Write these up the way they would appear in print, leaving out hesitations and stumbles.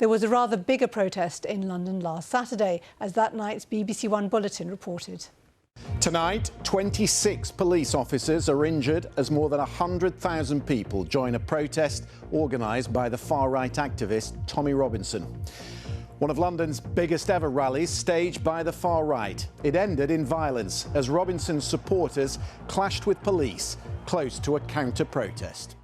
There was a rather bigger protest in London last Saturday, as that night's BBC One bulletin reported. Tonight, 26 police officers are injured as more than 100,000 people join a protest organised by the far-right activist Tommy Robinson. One of London's biggest ever rallies staged by the far right. It ended in violence as Robinson's supporters clashed with police close to a counter-protest.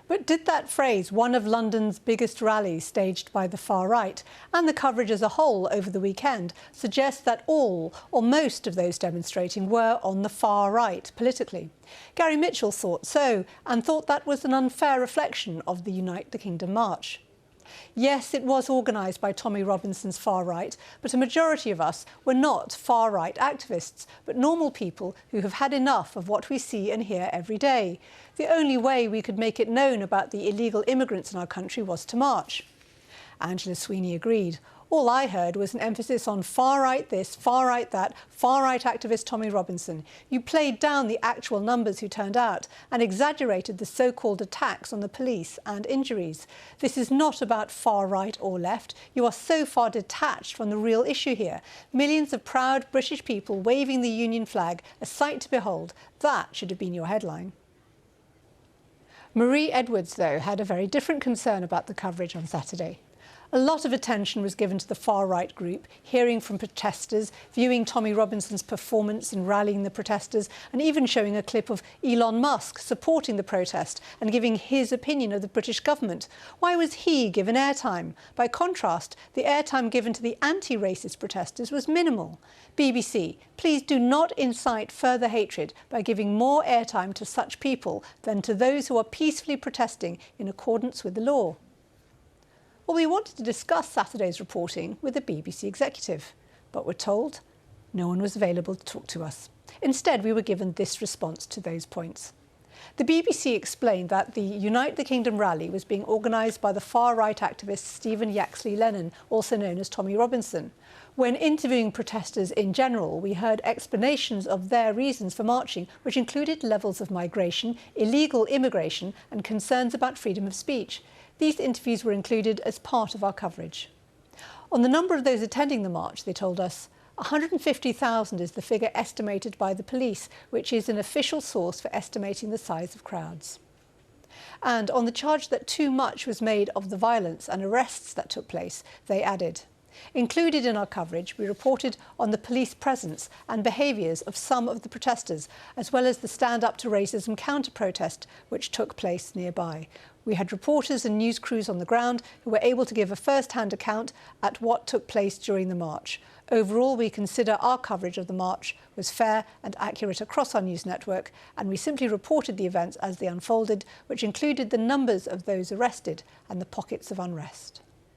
But did that phrase, one of London's biggest rallies staged by the far right, and the coverage as a whole over the weekend, suggest that all or most of those demonstrating were on the far right politically? Gary Mitchell thought so, and thought that was an unfair reflection of the Unite the Kingdom march. Yes, it was organised by Tommy Robinson's far right, but a majority of us were not far right activists, but normal people who have had enough of what we see and hear every day. The only way we could make it known about the illegal immigrants in our country was to march. Angela Sweeney agreed. All I heard was an emphasis on far-right this, far-right that, far-right activist Tommy Robinson. You played down the actual numbers who turned out and exaggerated the so-called attacks on the police and injuries. This is not about far-right or left. You are so far detached from the real issue here. Millions of proud British people waving the Union flag, a sight to behold. That should have been your headline. Marie Edwards, though, had a very different concern about the coverage on Saturday. A lot of attention was given to the far-right group, hearing from protesters, viewing Tommy Robinson's performance in rallying the protesters, and even showing a clip of Elon Musk supporting the protest and giving his opinion of the British government. Why was he given airtime? By contrast, the airtime given to the anti-racist protesters was minimal. BBC, please do not incite further hatred by giving more airtime to such people than to those who are peacefully protesting in accordance with the law. Well, we wanted to discuss Saturday's reporting with the BBC executive, but were told no one was available to talk to us. Instead, we were given this response to those points. The BBC explained that the Unite the Kingdom rally was being organised by the far-right activist Stephen Yaxley-Lennon, also known as Tommy Robinson. When interviewing protesters in general, we heard explanations of their reasons for marching, which included levels of migration, illegal immigration and concerns about freedom of speech. These interviews were included as part of our coverage. On the number of those attending the march, they told us, 150,000 is the figure estimated by the police, which is an official source for estimating the size of crowds. And on the charge that too much was made of the violence and arrests that took place, they added, included in our coverage, we reported on the police presence and behaviours of some of the protesters, as well as the Stand Up to Racism counter-protest, which took place nearby. We had reporters and news crews on the ground who were able to give a first-hand account at what took place during the march. Overall, we consider our coverage of the march was fair and accurate across our news network, and we simply reported the events as they unfolded, which included the numbers of those arrested and the pockets of unrest.